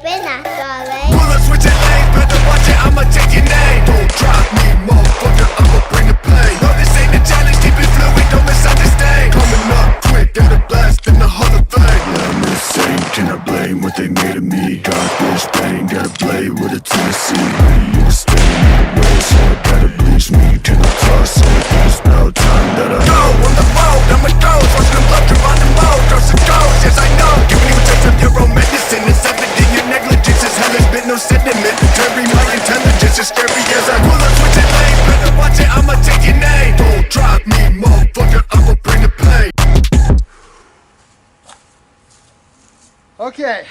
pena, suave. Pull up, switching lanes, better watch it, I'ma take your name. Don't drop me, motherfucker, I'ma bring the pain. No, this ain't a challenge, keep it fluid, don't miss out this day. Coming up quick, got a blast in the Hall of Fame. Yeah, I'm insane, can I blame what they made of me? Got this pain, got a blade with a Tennessee. Me in the state, no, so I gotta bleach me. Can I toss on this now? Time that I go on the road, I'ma go. Watch them blood drip on the road, girls and goes, yes I know. Giving you a taste of your own medicine, it's evident your negligence is hell, there's been no sentiment. Carry my intelligence, as scary as I pull up, switching lanes. Better watch it, I'ma take your name. Don't drop me, motherfucker, I'ma bring the pain. Okay.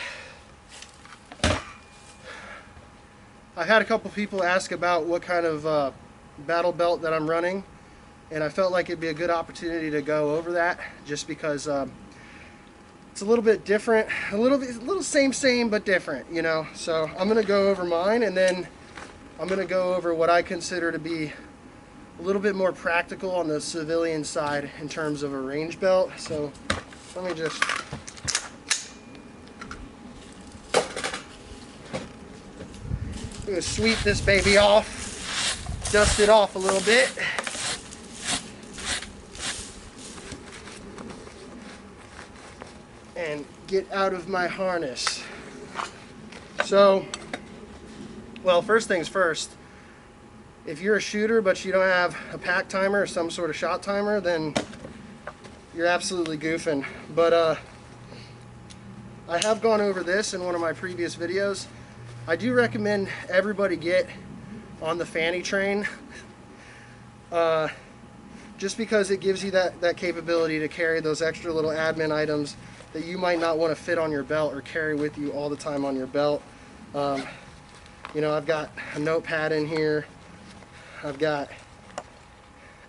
I had a couple people ask about what kind of battle belt that I'm running, and I felt like it'd be a good opportunity to go over that, just because it's a little bit different, a little same but different, you know. So I'm gonna go over mine, and then I'm gonna go over what I consider to be a little bit more practical on the civilian side in terms of a range belt. So let me just I'm gonna sweep this baby off, dust it off a little bit. And get out of my harness. So, well, first things first, if you're a shooter but you don't have a pack timer or some sort of shot timer, then you're absolutely goofing. But I have gone over this in one of my previous videos. I do recommend everybody get on the fanny train, just because it gives you that capability to carry those extra little admin items that you might not want to fit on your belt or carry with you all the time on your belt. You know, I've got a notepad in here. I've got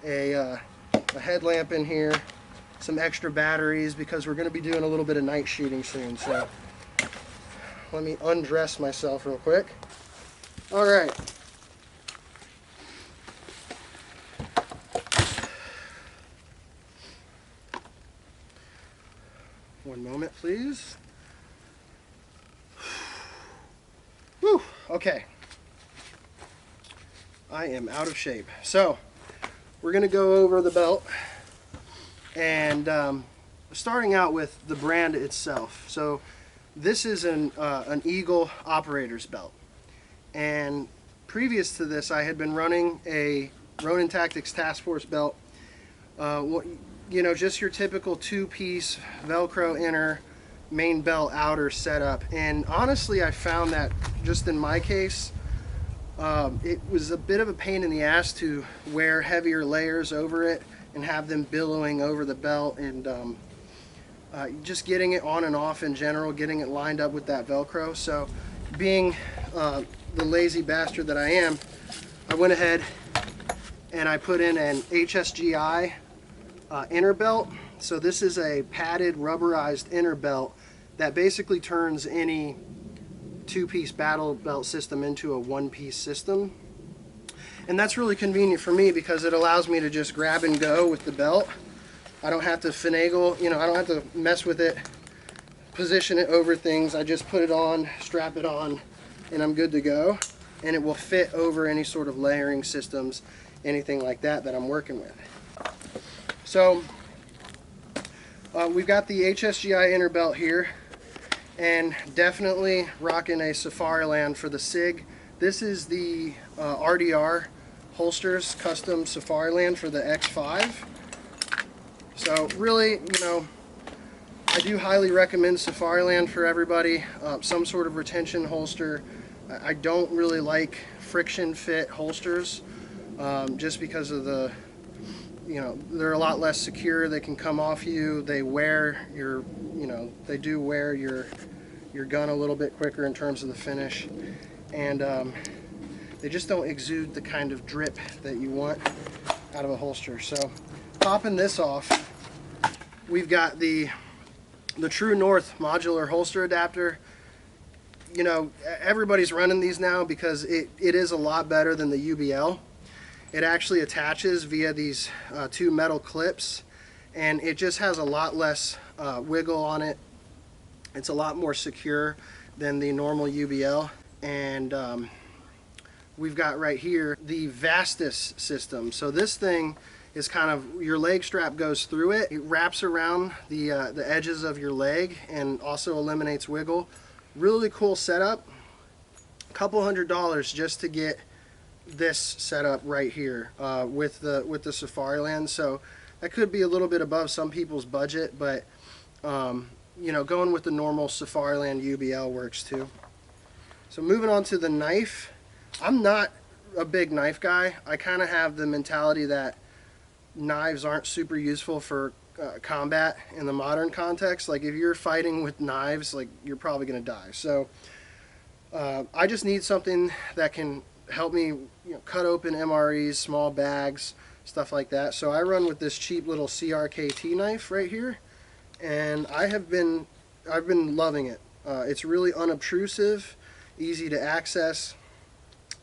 a headlamp in here, some extra batteries, because we're going to be doing a little bit of night shooting soon. So let me undress myself real quick. All right. One moment, please. Whew, okay. I am out of shape. So, we're going to go over the belt, and starting out with the brand itself. So, this is an Eagle operator's belt, and previous to this I had been running a Ronin Tactics Task Force belt. You know, just your typical two-piece Velcro inner, main belt outer setup. And honestly, I found that just in my case, it was a bit of a pain in the ass to wear heavier layers over it and have them billowing over the belt, and just getting it on and off in general, getting it lined up with that Velcro. So being the lazy bastard that I am, I went ahead and I put in an HSGI inner belt. So this is a padded rubberized inner belt that basically turns any two-piece battle belt system into a one-piece system. And that's really convenient for me because it allows me to just grab and go with the belt. I don't have to finagle, you know, I don't have to mess with it, position it over things. I just put it on, strap it on, and I'm good to go. And it will fit over any sort of layering systems, anything like that I'm working with. So we've got the HSGI inner belt here, and definitely rocking a Safariland for the SIG. This is the RDR holsters custom Safariland for the X5. So really, you know, I do highly recommend Safariland for everybody. Some sort of retention holster. I don't really like friction fit holsters, just because of the, you know, they're a lot less secure. They can come off you. They wear your, you know, they do wear your gun a little bit quicker in terms of the finish, and they just don't exude the kind of drip that you want out of a holster. So popping this off, we've got the True North modular holster adapter. You know, everybody's running these now because it is a lot better than the UBL. It actually attaches via these two metal clips, and it just has a lot less wiggle on it. It's a lot more secure than the normal UBL. And we've got right here the Vastus system. So this thing is kind of, your leg strap goes through it. It wraps around the edges of your leg and also eliminates wiggle. Really cool setup. Couple $100 just to get this setup right here with the Safariland. So that could be a little bit above some people's budget, but you know, going with the normal Safariland UBL works too. So moving on to the knife. I'm not a big knife guy. I kind of have the mentality that knives aren't super useful for combat in the modern context. Like if you're fighting with knives, like you're probably gonna die. So I just need something that can help me, you know, cut open MREs, small bags, stuff like that. So I run with this cheap little CRKT knife right here, and I've been loving it. It's really unobtrusive, easy to access,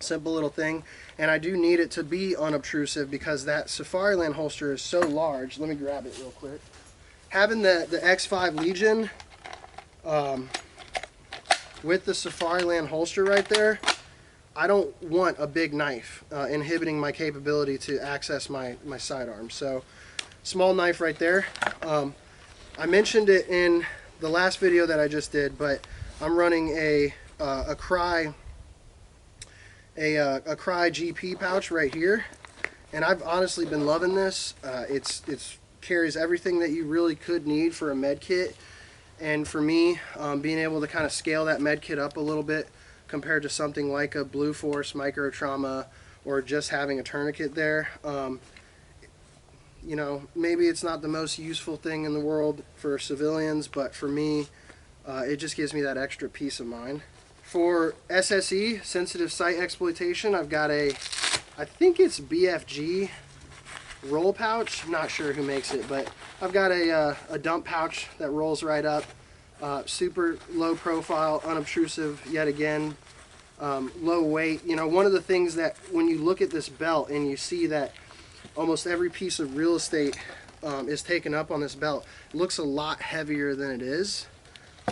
simple little thing, and I do need it to be unobtrusive because that Safariland holster is so large. Let me grab it real quick. Having the X5 Legion with the Safariland holster right there, I don't want a big knife inhibiting my capability to access my sidearm. So small knife right there. I mentioned it in the last video that I just did, but I'm running a Crye GP pouch right here, and I've honestly been loving this. It's carries everything that you really could need for a med kit, and for me, being able to kind of scale that med kit up a little bit compared to something like a Blue Force micro trauma or just having a tourniquet there. You know, maybe it's not the most useful thing in the world for civilians, but for me, it just gives me that extra peace of mind. For SSE, sensitive site exploitation, I've got a, I think it's BFG roll pouch. I'm not sure who makes it, but I've got a dump pouch that rolls right up. Super low profile, unobtrusive yet again, low weight. You know, one of the things that when you look at this belt and you see that almost every piece of real estate is taken up on this belt, it looks a lot heavier than it is.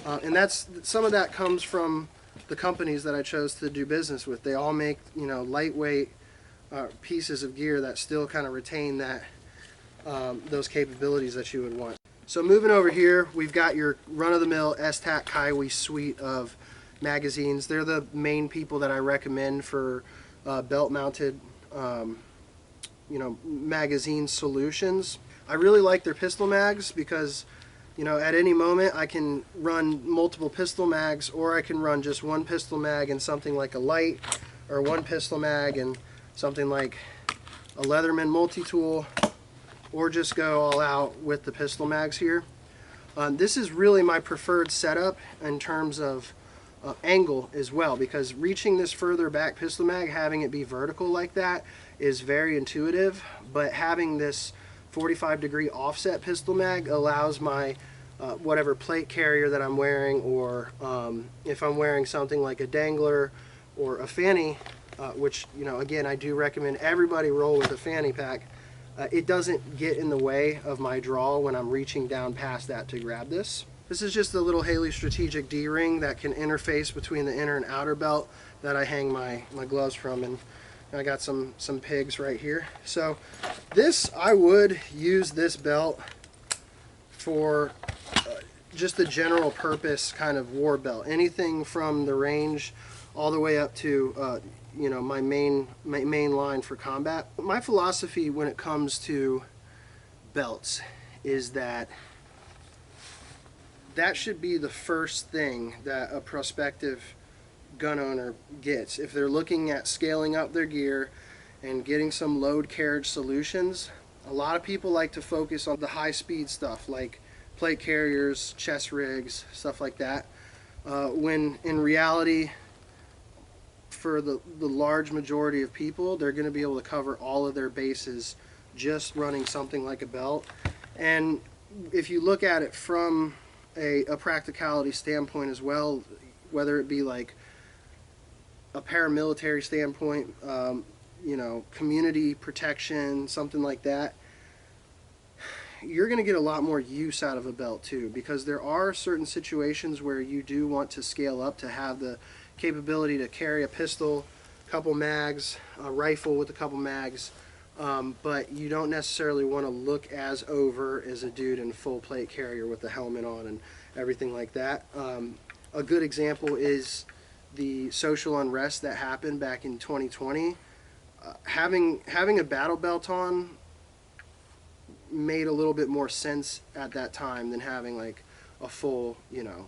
And that's, some of that comes from the companies that I chose to do business with. They all make, you know, lightweight pieces of gear that still kind of retain that those capabilities that you would want. So moving over here, we've got your run-of-the-mill Esstac Crye suite of magazines. They're the main people that I recommend for belt-mounted, you know, magazine solutions. I really like their pistol mags because, you know, at any moment I can run multiple pistol mags, or I can run just one pistol mag and something like a light, or one pistol mag and something like a Leatherman multi-tool, or just go all out with the pistol mags here. This is really my preferred setup in terms of angle as well, because reaching this further back pistol mag, having it be vertical like that is very intuitive, but having this 45-degree offset pistol mag allows my whatever plate carrier that I'm wearing, or if I'm wearing something like a dangler or a fanny, which, you know, again, I do recommend everybody roll with a fanny pack. It doesn't get in the way of my draw when I'm reaching down past that to grab this. This is just a little Haley Strategic D-ring that can interface between the inner and outer belt that I hang my gloves from, and I got some pigs right here. So this, I would use this belt for just a general purpose kind of war belt. Anything from the range all the way up to you know, my main line for combat. My philosophy when it comes to belts is that should be the first thing that a prospective gun owner gets. If they're looking at scaling up their gear and getting some load carriage solutions, a lot of people like to focus on the high speed stuff like plate carriers, chest rigs, stuff like that, when in reality, for the large majority of people, they're going to be able to cover all of their bases just running something like a belt. And if you look at it from a practicality standpoint as well, whether it be like a paramilitary standpoint, you know, community protection, something like that, you're going to get a lot more use out of a belt too, because there are certain situations where you do want to scale up to have the capability to carry a pistol, a couple mags, a rifle with a couple mags, but you don't necessarily want to look as over as a dude in full plate carrier with the helmet on and everything like that. A good example is the social unrest that happened back in 2020. Having a battle belt on made a little bit more sense at that time than having like a full, you know,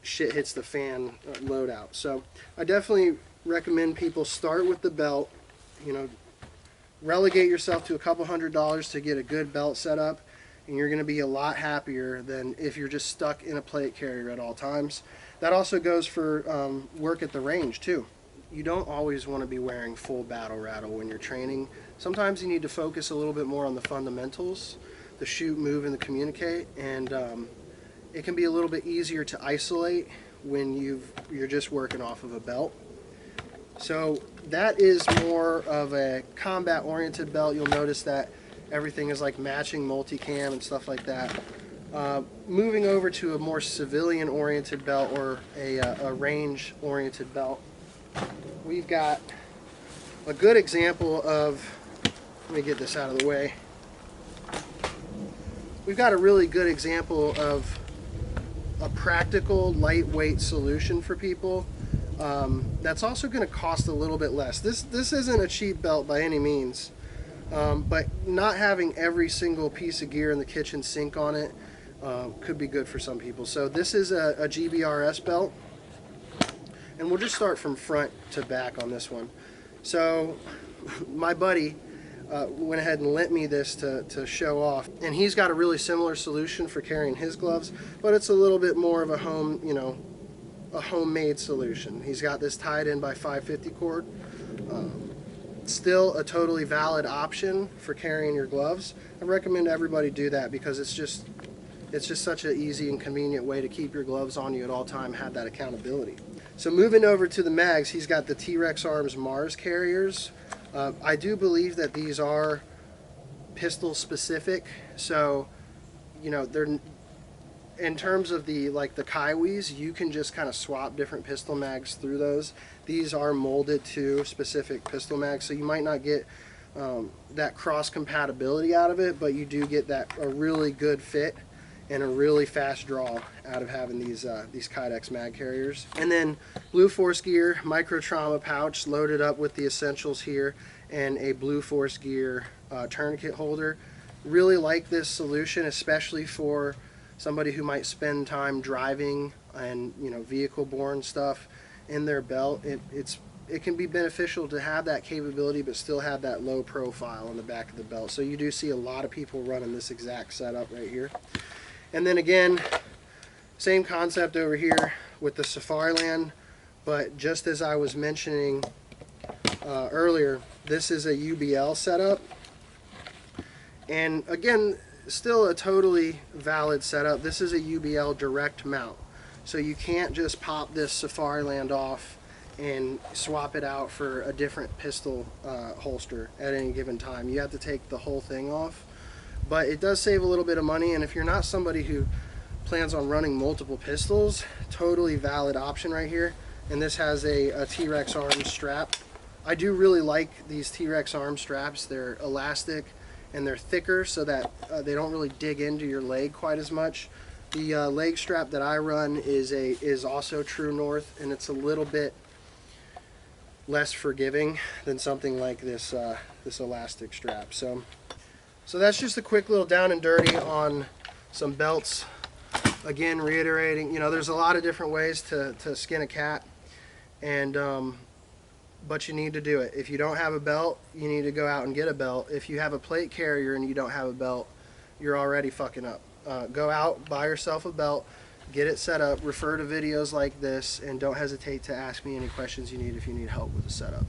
shit hits the fan loadout. So I definitely recommend people start with the belt, you know, relegate yourself to a couple $100s to get a good belt setup, and you're going to be a lot happier than if you're just stuck in a plate carrier at all times. That also goes for work at the range too. You don't always want to be wearing full battle rattle when you're training. Sometimes you need to focus a little bit more on the fundamentals, the shoot, move, and the communicate, and it can be a little bit easier to isolate when you're just working off of a belt. So that is more of a combat-oriented belt. You'll notice that everything is like matching multicam and stuff like that. Moving over to a more civilian-oriented belt or a range-oriented belt, we've got a good example of, let me get this out of the way. We've got a really good example of a practical, lightweight solution for people. That's also going to cost a little bit less. This isn't a cheap belt by any means, but not having every single piece of gear in the kitchen sink on it could be good for some people. So this is a GBRS belt, and we'll just start from front to back on this one. So my buddy went ahead and lent me this to show off, and he's got a really similar solution for carrying his gloves, but it's a little bit more of a home, you know, a homemade solution. He's got this tied in by 550 cord. Still a totally valid option for carrying your gloves. I recommend everybody do that because it's just such an easy and convenient way to keep your gloves on you at all time, have that accountability. So moving over to the mags, he's got the T-Rex Arms Mars carriers. I do believe that these are pistol specific, so you know, they're, in terms of the Crye's, you can just kind of swap different pistol mags through those. These are molded to specific pistol mags, so you might not get that cross compatibility out of it, but you do get a really good fit and a really fast draw out of having these Kydex mag carriers. And then Blue Force Gear micro trauma pouch loaded up with the essentials here and a Blue Force Gear tourniquet holder. Really like this solution, especially for somebody who might spend time driving and, you know, vehicle-borne stuff in their belt. It can be beneficial to have that capability but still have that low profile on the back of the belt. So you do see a lot of people running this exact setup right here. And then again, same concept over here with the Safariland, but just as I was mentioning earlier, this is a UBL setup. And again, still a totally valid setup. This is a UBL direct mount. So you can't just pop this Safariland off and swap it out for a different pistol holster at any given time. You have to take the whole thing off. But it does save a little bit of money, and if you're not somebody who plans on running multiple pistols, totally valid option right here. And this has a T-Rex arm strap. I do really like these T-Rex arm straps. They're elastic and they're thicker so that they don't really dig into your leg quite as much. The leg strap that I run is also True North, and it's a little bit less forgiving than something like this this elastic strap. So that's just a quick little down and dirty on some belts. Again, reiterating, you know, there's a lot of different ways to skin a cat, and but you need to do it. If you don't have a belt, you need to go out and get a belt. If you have a plate carrier and you don't have a belt, you're already fucking up. Go out, buy yourself a belt, get it set up, refer to videos like this, and don't hesitate to ask me any questions you need if you need help with the setup.